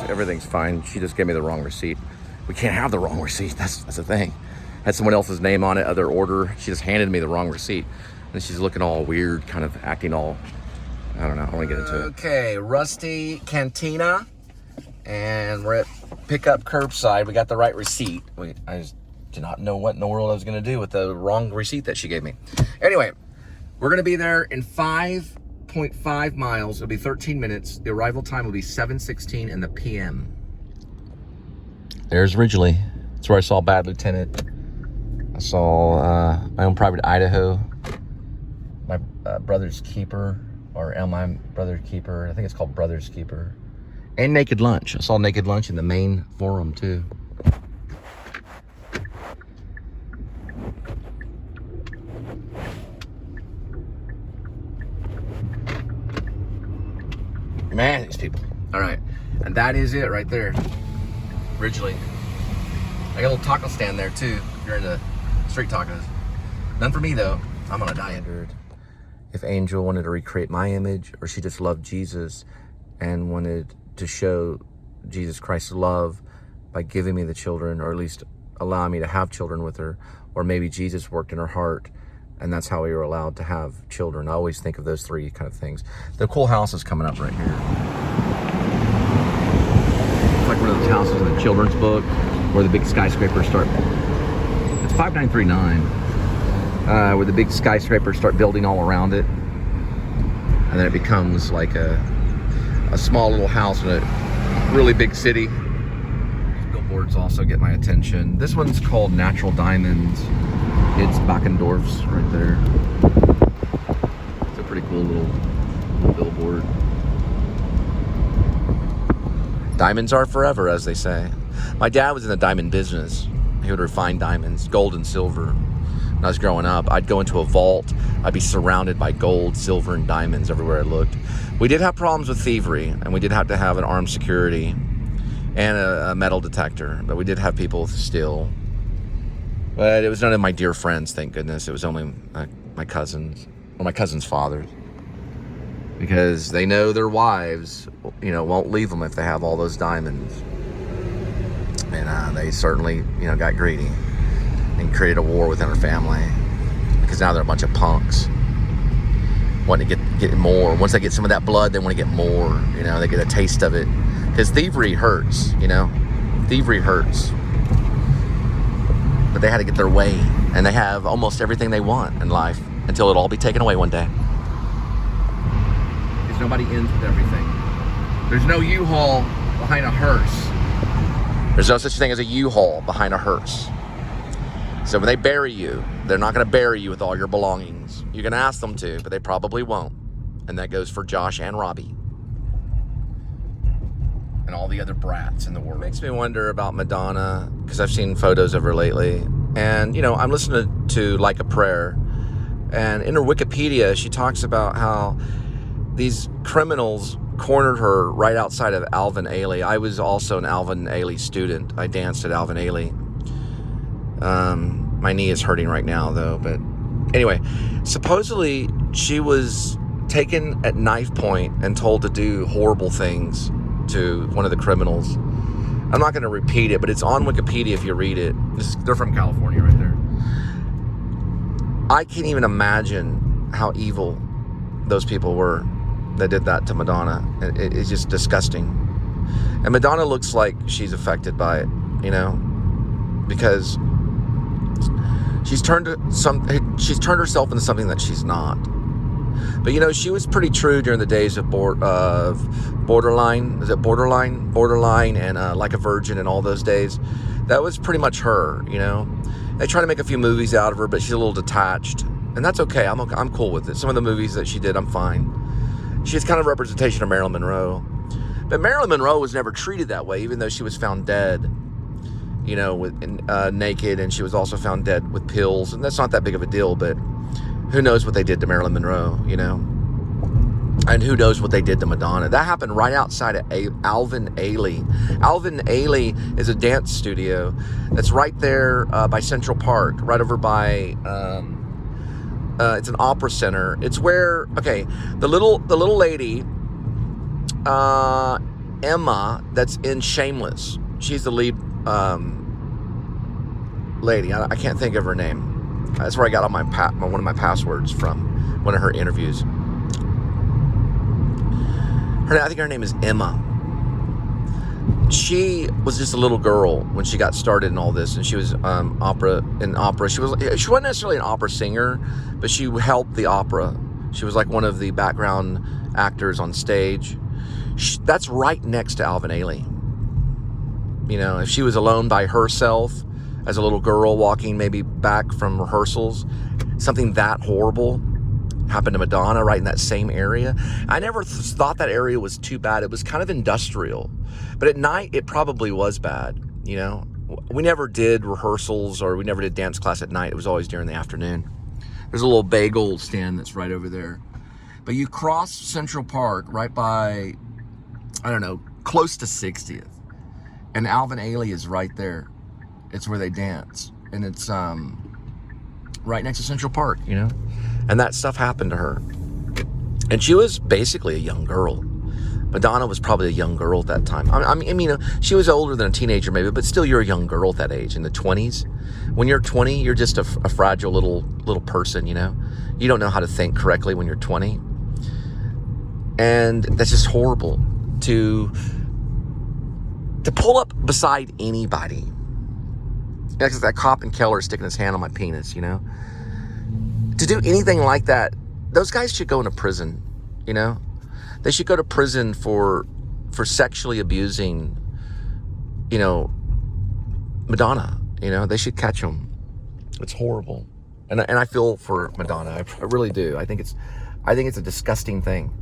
Everything's fine. She just gave me the wrong receipt. We can't have the wrong receipt. That's the thing. Had someone else's name on it, other order. She just handed me the wrong receipt. And she's looking all weird, kind of acting all, I don't know. I want to get into it. Okay, Rusty Cantina. And we're at pickup curbside. We got the right receipt. I just did not know what in the world I was going to do with the wrong receipt that she gave me. Anyway, we're going to be there in 5.5 miles. It'll be 13 minutes. The arrival time will be 7:16 in the p.m. There's Ridgely. That's where I saw Bad Lieutenant. I saw My Own Private Idaho. My Brother's Keeper, or My Brother's Keeper. I think it's called Brother's Keeper. And Naked Lunch. I saw Naked Lunch in the main forum too. Man, these people. All right, and that is it right there. Ridgely. I got a little taco stand there too, if you're into street tacos. None for me though, I'm on a diet. If Angel wanted to recreate my image, or she just loved Jesus and wanted to show Jesus Christ's love by giving me the children, or at least allowing me to have children with her, or maybe Jesus worked in her heart and that's how we were allowed to have children. I always think of those three kind of things. The cool house is coming up right here. It's like one of those houses in the children's book where the big skyscrapers start. It's 5939. Where the big skyscrapers start building all around it, and then it becomes like a small little house in a really big city. These billboards also get my attention. This one's called Natural Diamonds. It's Backendorf's right there. It's a pretty cool little billboard. Diamonds are forever, as they say. My dad was in the diamond business. He would refine diamonds, gold and silver. When I was growing up, I'd go into a vault. I'd be surrounded by gold, silver, and diamonds everywhere I looked. We did have problems with thievery, and we did have to have an armed security and a metal detector, but we did have people steal. But it was none of my dear friends, thank goodness. It was only my cousins, or my cousin's fathers, because they know their wives, won't leave them if they have all those diamonds. And they certainly, got greedy and created a war within our family, because now they're a bunch of punks wanting to get more. Once they get some of that blood, they want to get more. They get a taste of it, because thievery hurts. Thievery hurts. But they had to get their way, and they have almost everything they want in life until it'll all be taken away one day. Because nobody ends with everything. There's no U-Haul behind a hearse. There's no such thing as a U-Haul behind a hearse. So when they bury you, they're not going to bury you with all your belongings. You can ask them to, but they probably won't. And that goes for Josh and Robbie. And all the other brats in the world. It makes me wonder about Madonna, because I've seen photos of her lately. And, I'm listening to Like a Prayer. And in her Wikipedia, she talks about how these criminals cornered her right outside of Alvin Ailey. I was also an Alvin Ailey student. I danced at Alvin Ailey. My knee is hurting right now, though. But anyway, supposedly she was taken at knife point and told to do horrible things to one of the criminals. I'm not going to repeat it, but it's on Wikipedia if you read it. They're from California right there. I can't even imagine how evil those people were that did that to Madonna. It's just disgusting. And Madonna looks like she's affected by it, because she's turned herself into something that she's not. But she was pretty true during the days of Borderline. Is it Borderline and Like a Virgin and all those days. That was pretty much her. They try to make a few movies out of her, but she's a little detached, and that's okay. I'm cool with it. Some of the movies that she did, I'm fine. She's kind of a representation of Marilyn Monroe, but Marilyn Monroe was never treated that way, even though she was found dead. Naked, and she was also found dead with pills, and that's not that big of a deal, but who knows what they did to Marilyn Monroe, and who knows what they did to Madonna. That happened right outside of Alvin Ailey. Alvin Ailey is a dance studio that's right there by Central Park, right over by, it's an opera center. It's where, the little lady Emma that's in Shameless. She's the lead lady. I can't think of her name. That's where I got all one of my passwords from, one of her interviews. I think her name is Emma. She was just a little girl when she got started in all this, and she was opera. She wasn't necessarily an opera singer, but she helped the opera. She was like one of the background actors on stage. That's right next to Alvin Ailey. You know, if she was alone by herself as a little girl walking maybe back from rehearsals, something that horrible happened to Madonna right in that same area. I never thought that area was too bad. It was kind of industrial, but at night it probably was bad. You know, we never did rehearsals or we never did dance class at night. It was always during the afternoon. There's a little bagel stand that's right over there. But you cross Central Park right by, I don't know, close to 60th. And Alvin Ailey is right there. It's where they dance. And it's right next to Central Park, you know? And that stuff happened to her. And she was basically a young girl. Madonna was probably a young girl at that time. I mean, she was older than a teenager maybe, but still you're a young girl at that age, in the 20s. When you're 20, you're just a fragile little person, you know? You don't know how to think correctly when you're 20. And that's just horrible to pull up beside anybody. Like that cop in Keller sticking his hand on my penis, you know? To do anything like that, those guys should go into prison, you know? They should go to prison for sexually abusing, you know, Madonna, you know? They should catch them. It's horrible. And I feel for Madonna. I really do. I think it's a disgusting thing.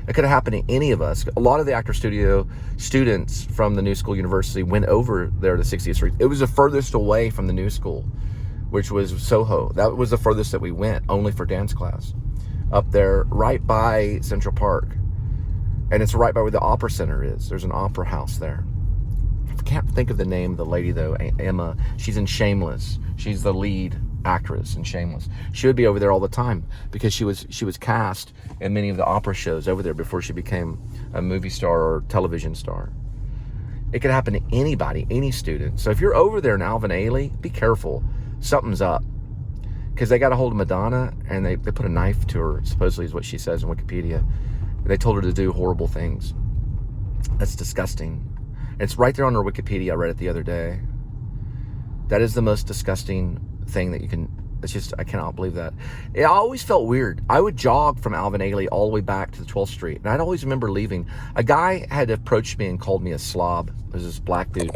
It could have happened to any of us. A lot of the actor studio students from the New School University went over there to 60th Street. It was the furthest away from the New School, which was Soho. That was the furthest that we went, only for dance class. Up there, right by Central Park. And it's right by where the Opera Center is. There's an opera house there. I can't think of the name of the lady, though. Emma. She's in Shameless. She's the lead actress in Shameless. She would be over there all the time because she was cast in many of the opera shows over there before she became a movie star or television star. It could happen to anybody, any student. So if you're over there in Alvin Ailey, be careful. Something's up. Because they got a hold of Madonna and they put a knife to her, supposedly is what she says in Wikipedia. They told her to do horrible things. That's disgusting. It's right there on her Wikipedia. I read it the other day. That is the most disgusting thing that you can. It's just, I cannot believe that. It always felt weird. I would jog from Alvin Ailey all the way back to the 12th Street, and I'd always remember leaving. A guy had approached me and called me a slob. It was this black dude.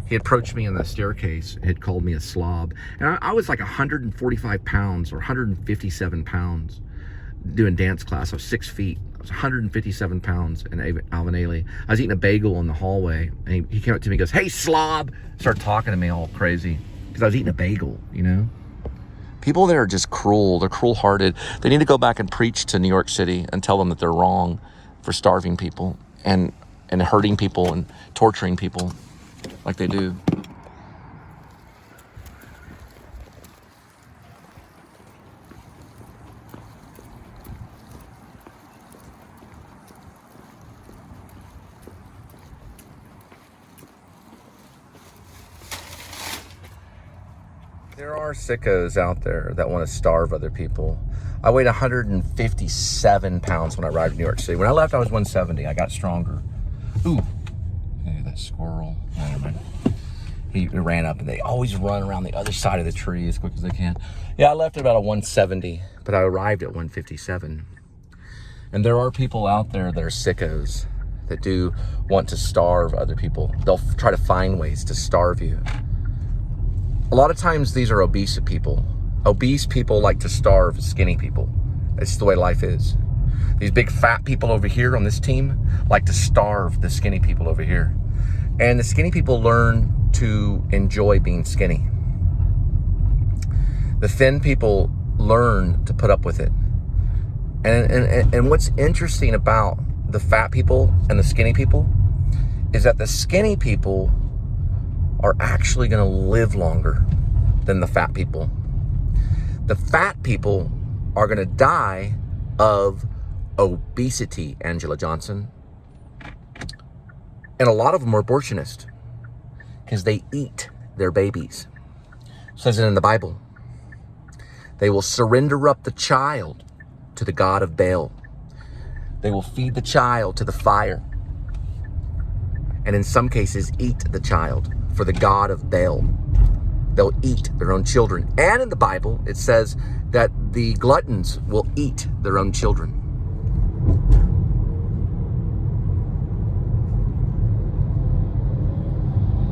He approached me in the staircase and had called me a slob. And I was like 145 pounds or 157 pounds doing dance class. I was 6 feet. I was 157 pounds in Alvin Ailey. I was eating a bagel in the hallway, and he came up to me and goes, "Hey, slob!" Started talking to me all crazy because I was eating a bagel, you know? People there are just cruel. They're cruel-hearted. They need to go back and preach to New York City and tell them that they're wrong for starving people and hurting people and torturing people like they do. There are sickos out there that want to starve other people. I weighed 157 pounds when I arrived in New York City. When I left, I was 170. I got stronger. Ooh, hey, that squirrel. Never mind. He ran up, and they always run around the other side of the tree as quick as they can. Yeah, I left at about a 170, but I arrived at 157. And there are people out there that are sickos that do want to starve other people. They'll try to find ways to starve you. A lot of times these are obese people. Obese people like to starve skinny people. It's the way life is. These big fat people over here on this team like to starve the skinny people over here. And the skinny people learn to enjoy being skinny. The thin people learn to put up with it. And what's interesting about the fat people and the skinny people is that the skinny people are actually going to live longer than the fat people. The fat people are going to die of obesity, Angela Johnson. And a lot of them are abortionists because they eat their babies. It says it in the Bible. They will surrender up the child to the god of Baal. They will feed the child to the fire. And in some cases, eat the child for the god of Baal. They'll eat their own children. And in the Bible, it says that the gluttons will eat their own children.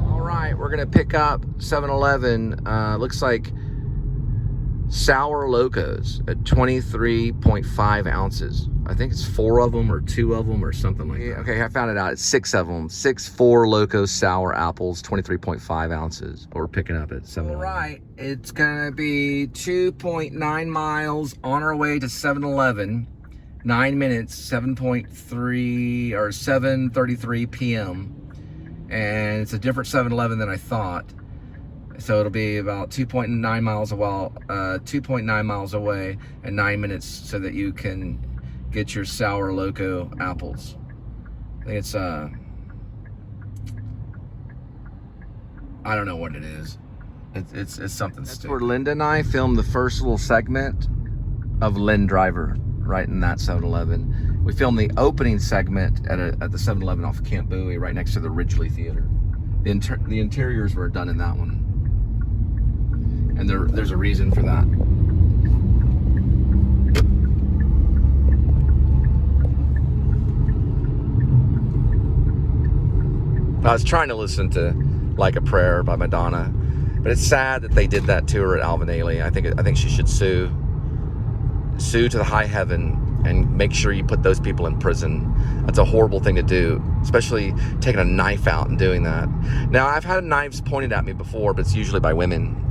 All right, we're gonna pick up 7-Eleven. Looks like Sour Locos at 23.5 ounces. I think it's 4 of them or 2 of them or something like that. Okay, I found it out. It's 6 of them. 6 4 Locos sour apples, 23.5 ounces. We're picking up at 7-Eleven. All right, it's gonna be 2.9 miles on our way to 7-Eleven. 9 minutes, 7.3 or 7:33 p.m. And it's a different 7-Eleven than I thought. So it'll be about 2.9 miles away and 9 minutes so that you can get your Sour Loco apples. I think it's I don't know what it is. It's something stupid. That's where Linda and I filmed the first little segment of Lynn Driver, right in that 7-Eleven. We filmed the opening segment at the 7-Eleven off of Camp Bowie, right next to the Ridgely Theater. The interiors were done in that one. And there's a reason for that. I was trying to listen to Like a Prayer by Madonna, but it's sad that they did that to her at Alvin Ailey. I think she should sue to the high heaven and make sure you put those people in prison. That's a horrible thing to do, especially taking a knife out and doing that. Now, I've had knives pointed at me before, but it's usually by women.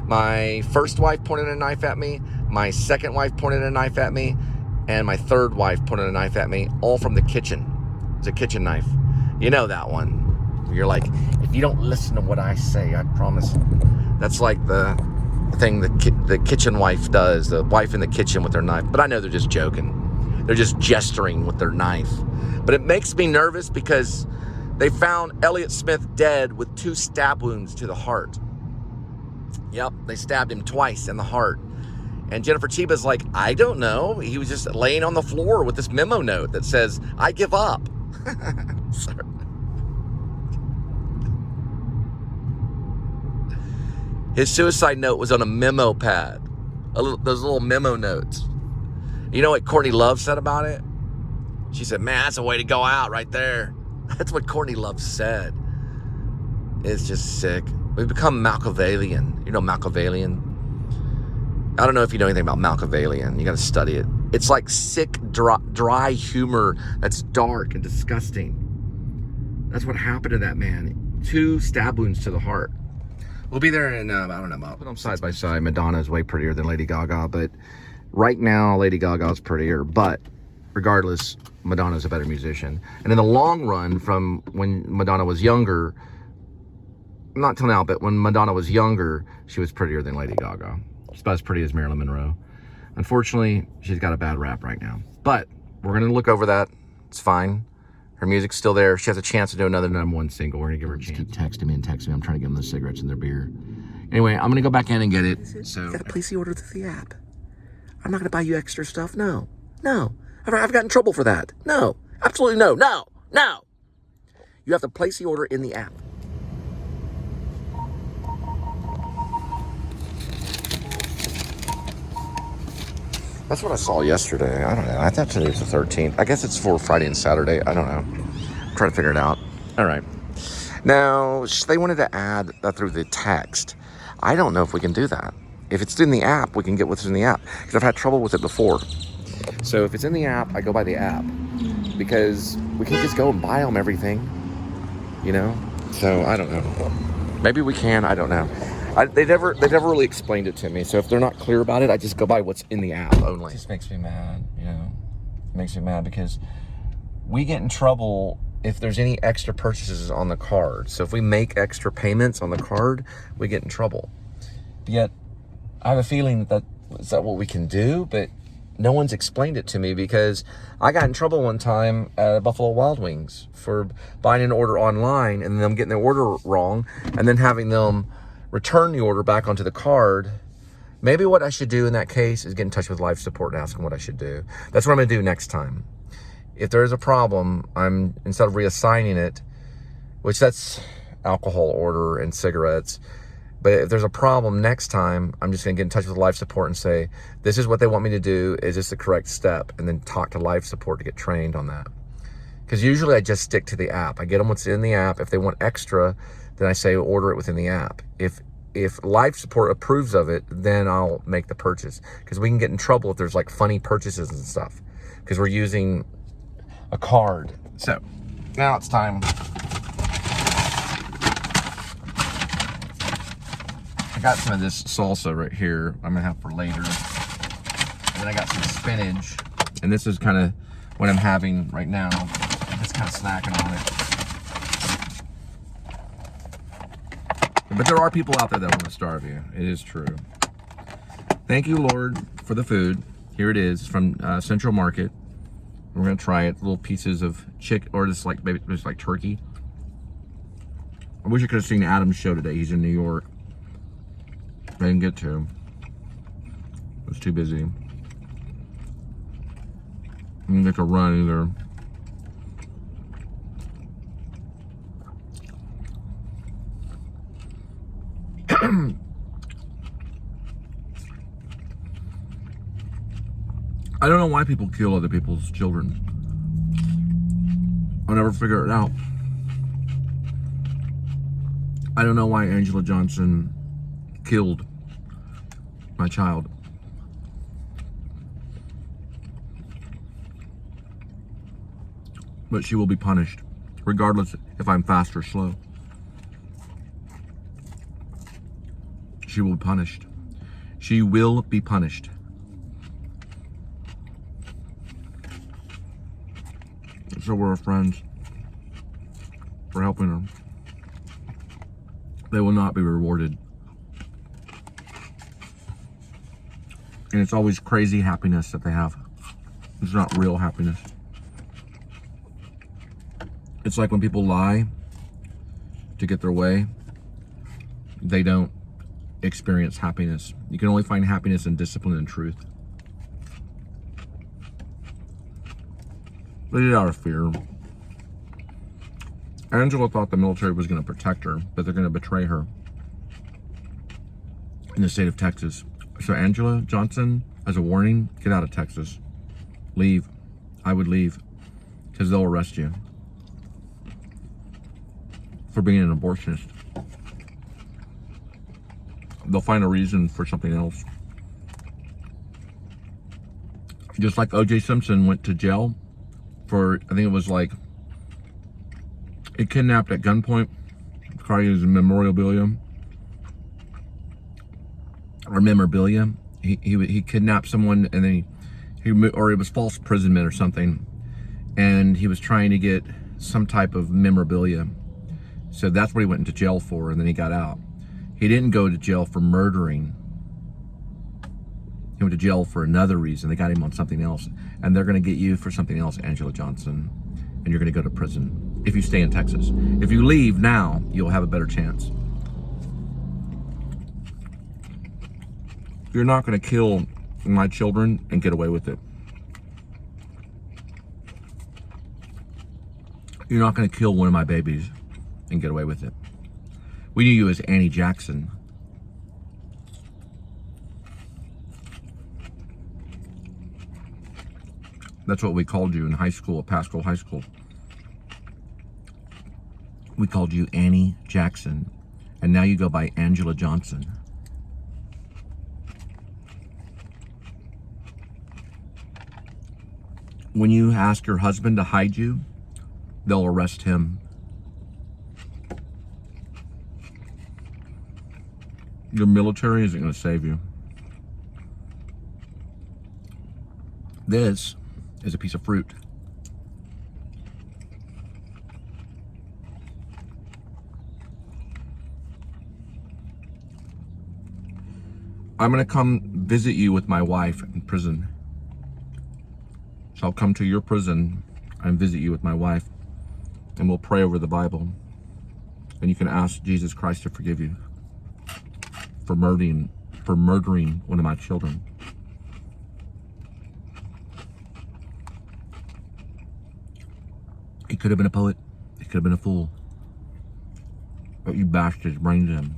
My first wife pointed a knife at me, my second wife pointed a knife at me, and my third wife pointed a knife at me, all from the kitchen. It's a kitchen knife. You know that one. You're like, if you don't listen to what I say, I promise. That's like the thing the kitchen wife does, the wife in the kitchen with their knife. But I know they're just joking. They're just gesturing with their knife. But it makes me nervous because they found Elliott Smith dead with 2 stab wounds to the heart. Yep, they stabbed him twice in the heart. And Jennifer Chiba's like, I don't know. He was just laying on the floor with this memo note that says, I give up. Sorry. His suicide note was on a memo pad. Those little memo notes. You know what Courtney Love said about it? She said, man, that's a way to go out right there. That's what Courtney Love said. It's just sick. We've become Machiavellian. You know Machiavellian? I don't know if you know anything about Machiavellian. You got to study it. It's like sick, dry humor that's dark and disgusting. That's what happened to that man. 2 stab wounds to the heart. We'll be there in, I don't know, put them side by side. Madonna is way prettier than Lady Gaga, but right now Lady Gaga is prettier. But regardless, Madonna's a better musician. And in the long run, from when Madonna was younger, not till now, but when Madonna was younger, she was prettier than Lady Gaga. She's about as pretty as Marilyn Monroe. Unfortunately, she's got a bad rap right now. But we're going to look over that. It's fine. Her music's still there. She has a chance to do another #1 single. We're going to give her a chance. Keep texting me. I'm trying to give them the cigarettes and their beer. Anyway, I'm going to go back in and get it. So, you got to place the order through the app. I'm not going to buy you extra stuff. No. I've gotten in trouble for that. No. Absolutely no. No. You have to place the order in the app. That's what I saw yesterday. I don't know. I thought today was the 13th. I guess it's for Friday and Saturday. I don't know. I'm trying to figure it out. All right. Now, they wanted to add that through the text. I don't know if we can do that. If it's in the app, we can get what's in the app. Because I've had trouble with it before. So if it's in the app, I go by the app. Because we can't just go and buy them everything. You know? So, I don't know. Maybe we can. I don't know. They never really explained it to me. So if they're not clear about it, I just go by what's in the app only. It just makes me mad, you know. It makes me mad because we get in trouble if there's any extra purchases on the card. So if we make extra payments on the card, we get in trouble. Yet, I have a feeling that is that what we can do, but no one's explained it to me, because I got in trouble one time at Buffalo Wild Wings for buying an order online and them getting the order wrong and then having them return the order back onto the card. Maybe what I should do in that case is get in touch with life support and ask them what I should do. That's what I'm going to do next time. If there is a problem, instead of reassigning it, which that's alcohol order and cigarettes, but if there's a problem next time, I'm just going to get in touch with life support and say, this is what they want me to do. Is this the correct step? And then talk to life support to get trained on that. Because usually I just stick to the app. I get them what's in the app. If they want extra, then I say order it within the app. If life support approves of it, then I'll make the purchase. Because we can get in trouble if there's like funny purchases and stuff, because we're using a card. So now it's time. I got some of this salsa right here I'm gonna have for later. And then I got some spinach. And this is kind of what I'm having right now. Just kind of snacking on it. But there are people out there that want to starve you. It is true. Thank you, Lord, for the food. Here it is from Central Market. We're gonna try it. Little pieces of chicken, or just like maybe just like turkey. I wish I could have seen Adam's show today. He's in New York. I didn't get to. I was too busy. I didn't get to run either. I don't know why people kill other people's children. I'll never figure it out. I don't know why Angela Johnson killed my child. But she will be punished, regardless if I'm fast or slow. She will be punished. She will be punished. So we're friends for helping her. They will not be rewarded. And it's always crazy happiness that they have. It's not real happiness. It's like when people lie to get their way, they don't experience happiness. You can only find happiness in discipline and truth. They did it out of fear. Angela thought the military was going to protect her, but they're going to betray her in the state of Texas. So Angela Johnson, as a warning, get out of Texas. Leave. I would leave, because they'll arrest you for being an abortionist. They'll find a reason for something else. Just like O.J. Simpson went to jail for, I think it was like, it kidnapped at gunpoint, probably his memorabilia. Or memorabilia. He kidnapped someone, and then or it was false imprisonment or something, and he was trying to get some type of memorabilia. So that's what he went into jail for, and then he got out. He didn't go to jail for murdering. He went to jail for another reason. They got him on something else, and they're going to get you for something else, Angela Johnson, and you're going to go to prison if you stay in Texas. If you leave now, you'll have a better chance. You're not going to kill my children and get away with it. You're not going to kill one of my babies and get away with it. We knew you as Annie Jackson. That's what we called you in high school, at Pascal High School. We called you Annie Jackson, and now you go by Angela Johnson. When you ask your husband to hide you, they'll arrest him. Your military isn't going to save you. This is a piece of fruit. I'm going to come visit you with my wife in prison. I'll come to your prison and visit you with my wife, and we'll pray over the Bible. And you can ask Jesus Christ to forgive you for murdering one of my children. He could have been a poet. He could have been a fool. But you bashed his brains in.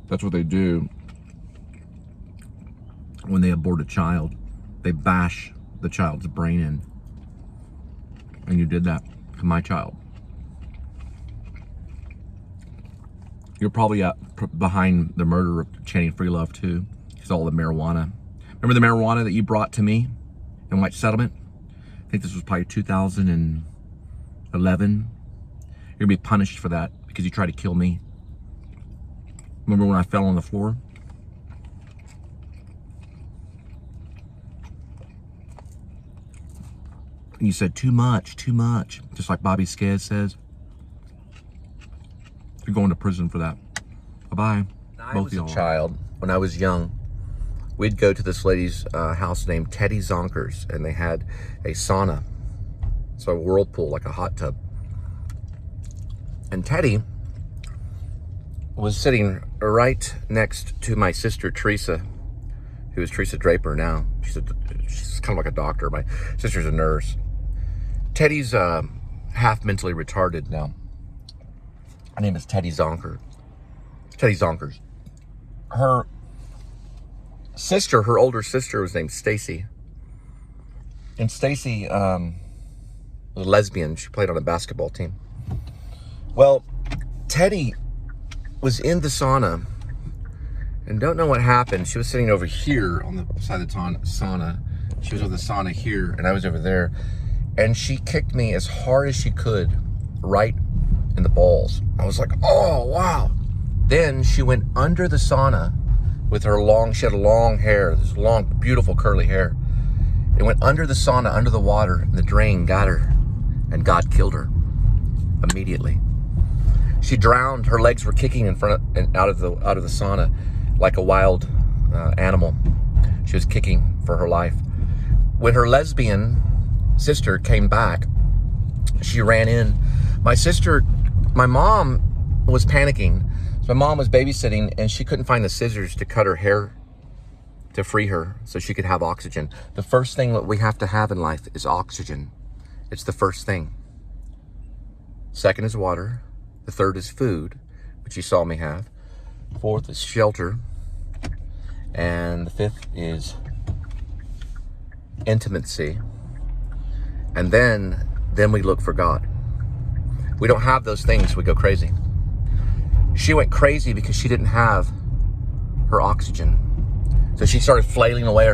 That's what they do when they abort a child. They bash the child's brain in. And you did that to my child. You're probably behind the murder of Channing Freelove too, because all the marijuana. Remember the marijuana that you brought to me in White Settlement? I think this was probably 2011. You're gonna be punished for that because you tried to kill me. Remember when I fell on the floor? And you said, too much, just like Bobby Skez says. You're going to prison for that. Bye-bye. Both of y'all. When I was a child, when I was young, we'd go to this lady's house named Teddy Zonkers, and they had a sauna. So a whirlpool, like a hot tub. And Teddy was sitting right next to my sister Teresa, who is Teresa Draper now. She's kind of like a doctor. My sister's a nurse. Teddy's half mentally retarded now. Her name is Teddy Zonker. Teddy Zonkers. Her sister, her older sister, was named Stacy. And Stacy was a lesbian. She played on a basketball team. Well, Teddy was in the sauna and don't know what happened. She was sitting over here on the side of the sauna. She was over the sauna here and I was over there. And she kicked me as hard as she could right in the balls. I was like, oh, wow. Then she went under the sauna with her she had long hair, this long, beautiful curly hair. It went under the sauna, under the water, and the drain got her, and God killed her immediately. She drowned. Her legs were kicking in front of, and out of the sauna like a wild animal. She was kicking for her life. When her lesbian sister came back, she ran in. My mom was panicking. So my mom was babysitting and she couldn't find the scissors to cut her hair to free her so she could have oxygen. The first thing that we have to have in life is oxygen. It's the first thing. Second is water. The third is food, which you saw me have. Fourth is shelter. And the fifth is intimacy. And then we look for God. We don't have those things, we go crazy. She went crazy because she didn't have her oxygen. So she started flailing away.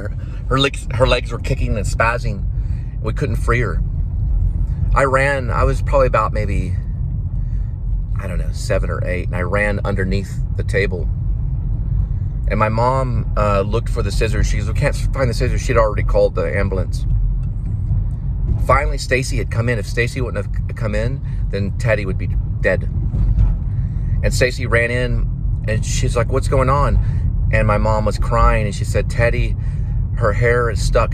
Her legs were kicking and spazzing. We couldn't free her. I was probably about maybe, I don't know, 7 or 8, and I ran underneath the table. And my mom looked for the scissors. She goes, we can't find the scissors. She'd already called the ambulance. Finally, Stacy had come in. If Stacy wouldn't have come in, then Teddy would be dead. And Stacy ran in, and she's like, what's going on? And my mom was crying, and she said, Teddy, her hair is stuck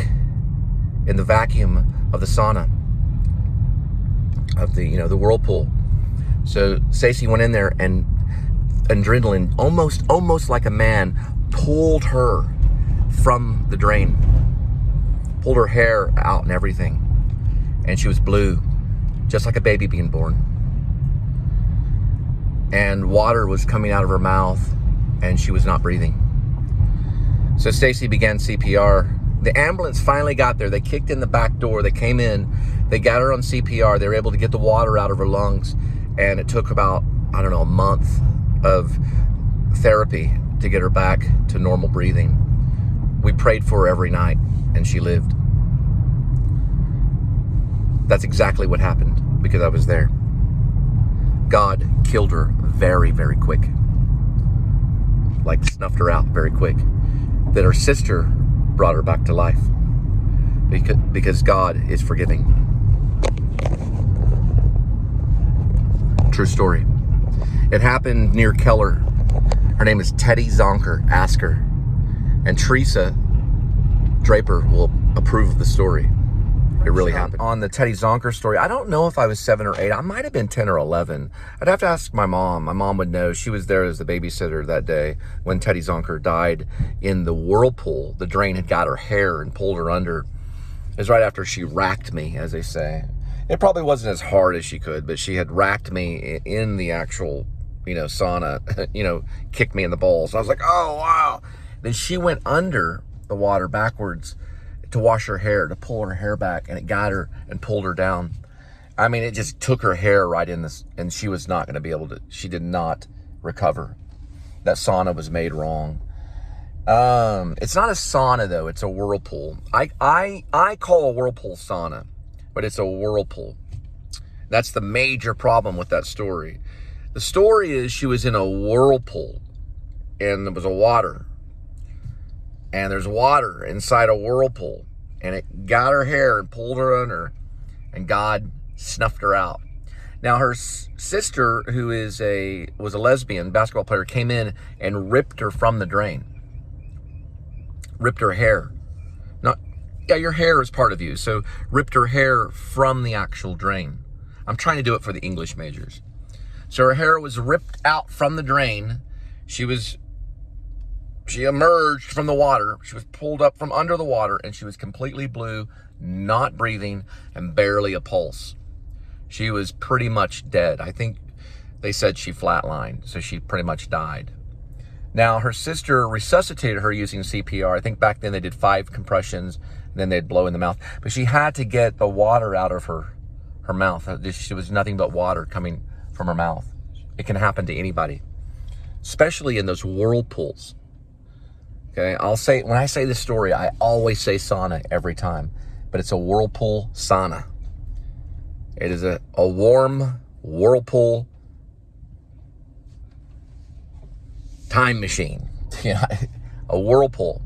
in the vacuum of the sauna, of the whirlpool. So Stacy went in there, and adrenaline, almost like a man, pulled her from the drain, pulled her hair out and everything. And she was blue, just like a baby being born. And water was coming out of her mouth, and she was not breathing. So Stacy began CPR. The ambulance finally got there. They kicked in the back door. They came in. They got her on CPR. They were able to get the water out of her lungs. And it took about, I don't know, a month of therapy to get her back to normal breathing. We prayed for her every night, and she lived. That's exactly what happened because I was there. God killed her very, very quick. Like snuffed her out very quick. Then her sister brought her back to life because God is forgiving. True story. It happened near Keller. Her name is Teddy Zonker. Ask her. And Teresa Draper will approve of the story. It really happened. On the Teddy Zonker story, I don't know if I was 7 or 8. I might have been 10 or 11. I'd have to ask my mom. My mom would know. She was there as the babysitter that day when Teddy Zonker died in the whirlpool. The drain had got her hair and pulled her under. It was right after she racked me, as they say. It probably wasn't as hard as she could, but she had racked me in the actual, sauna, kicked me in the balls. I was like, oh, wow. Then she went under the water backwards to wash her hair, to pull her hair back, and it got her and pulled her down. I mean, it just took her hair right in this, and she was not going to be able to, she did not recover. That sauna was made wrong. It's not a sauna, though. It's a whirlpool. I call a whirlpool sauna, but it's a whirlpool. That's the major problem with that story. The story is she was in a whirlpool, and there was a water. And there's water inside a whirlpool, and it got her hair and pulled her under, and God snuffed her out. Now her sister, who was a lesbian basketball player, came in and ripped her from the drain. Ripped her hair. Your hair is part of you, so ripped her hair from the actual drain. I'm trying to do it for the English majors. So her hair was ripped out from the drain. She emerged from the water. She was pulled up from under the water, and she was completely blue, not breathing, and barely a pulse. She was pretty much dead. I think they said she flatlined, so she pretty much died. Now, her sister resuscitated her using CPR. I think back then they did 5 compressions, and then they'd blow in the mouth. But she had to get the water out of her mouth. There was nothing but water coming from her mouth. It can happen to anybody, especially in those whirlpools. Okay, when I say this story, I always say sauna every time, but it's a whirlpool sauna. It is a warm whirlpool time machine, a whirlpool.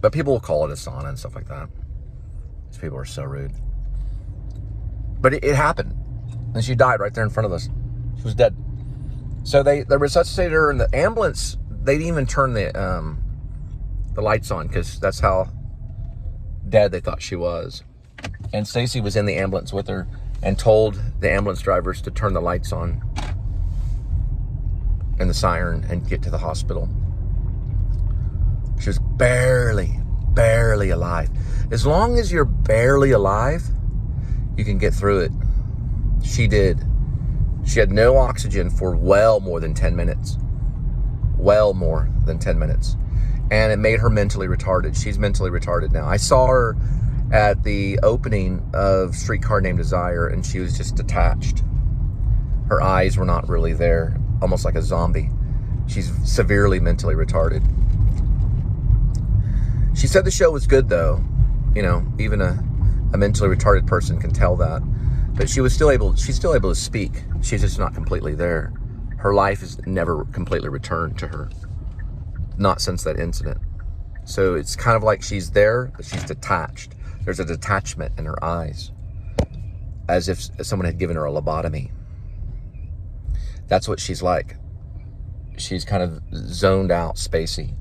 But people will call it a sauna and stuff like that. These people are so rude. But it happened, and she died right there in front of us. She was dead. So they resuscitated her, and the ambulance, they didn't even turn the lights on, because that's how dead they thought she was. And Stacy was in the ambulance with her and told the ambulance drivers to turn the lights on and the siren and get to the hospital. She was barely alive. As long as you're barely alive, you can get through it. She did. She had no oxygen for well more than 10 minutes. Well more than 10 minutes. And it made her mentally retarded. She's mentally retarded now. I saw her at the opening of Streetcar Named Desire, and she was just detached. Her eyes were not really there, almost like a zombie. She's severely mentally retarded. She said the show was good, though. Even a mentally retarded person can tell that. But she's still able to speak. She's just not completely there. Her life has never completely returned to her. Not since that incident. So it's kind of like she's there, but she's detached. There's a detachment in her eyes, as if someone had given her a lobotomy. That's what she's like. She's kind of zoned out, spacey.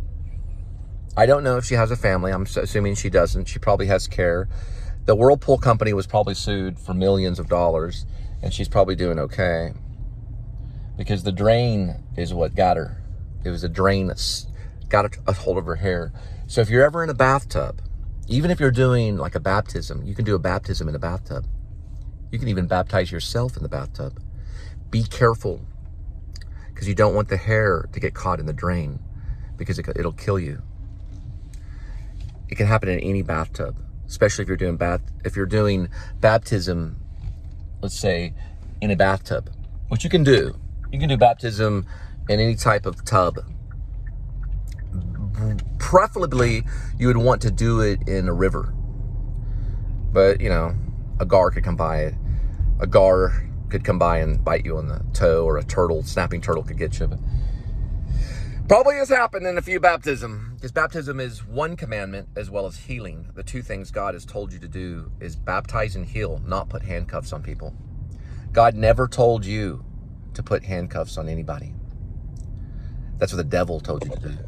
I don't know if she has a family. I'm assuming she doesn't. She probably has care. The Whirlpool company was probably sued for millions of dollars, and she's probably doing okay, because the drain is what got her. It was a drain that got a hold of her hair. So if you're ever in a bathtub, even if you're doing like a baptism, you can do a baptism in a bathtub. You can even baptize yourself in the bathtub. Be careful, because you don't want the hair to get caught in the drain, because it'll kill you. It can happen in any bathtub, especially if you're doing baptism, let's say, in a bathtub, which you can do. You can do baptism in any type of tub. Preferably, you would want to do it in a river. But, a gar could come by. A gar could come by and bite you on the toe, or a snapping turtle could get you. But probably has happened in a few baptisms, because baptism is one commandment as well as healing. The 2 things God has told you to do is baptize and heal, not put handcuffs on people. God never told you to put handcuffs on anybody. That's what the devil told you to do.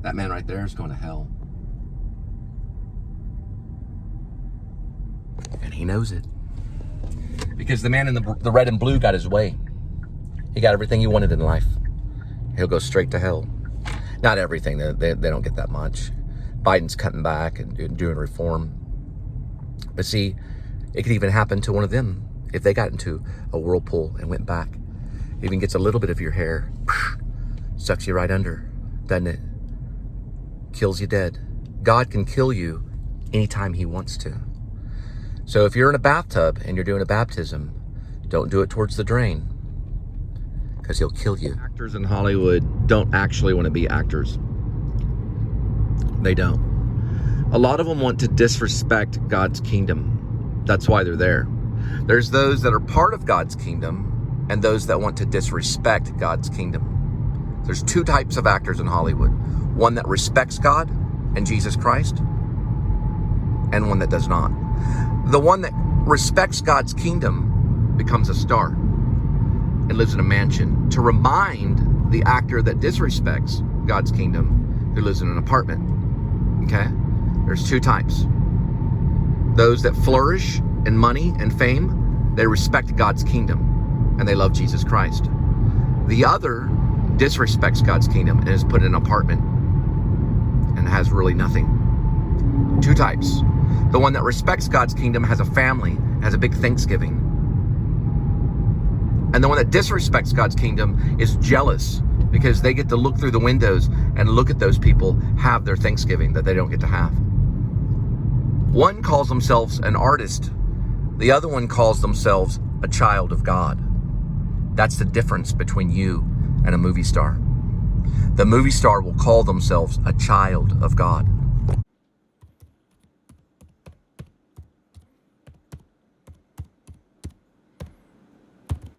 That man right there is going to hell. he knows it. Because the man in the red and blue got his way. He got everything he wanted in life. He'll go straight to hell. Not everything. They don't get that much. Biden's cutting back and doing reform. But see, it could even happen to one of them if they got into a whirlpool and went back. Even gets a little bit of your hair, sucks you right under, doesn't it? Kills you dead. God can kill you anytime he wants to. So if you're in a bathtub and you're doing a baptism, don't do it towards the drain, because he'll kill you. Actors in Hollywood don't actually want to be actors. They don't. A lot of them want to disrespect God's kingdom. That's why they're there. There's those that are part of God's kingdom and those that want to disrespect God's kingdom. There's two types of actors in Hollywood. One that respects God and Jesus Christ, and one that does not. The one that respects God's kingdom becomes a star and lives in a mansion to remind the actor that disrespects God's kingdom who lives in an apartment. Okay? There's two types. Those that flourish in money and fame, they respect God's kingdom and they love Jesus Christ. The other disrespects God's kingdom and is put in an apartment and has really nothing. Two types. The one that respects God's kingdom has a family, has a big Thanksgiving. And the one that disrespects God's kingdom is jealous because they get to look through the windows and look at those people have their Thanksgiving that they don't get to have. One calls themselves an artist. The other one calls themselves a child of God. That's the difference between you and a movie star. The movie star will call themselves a child of God.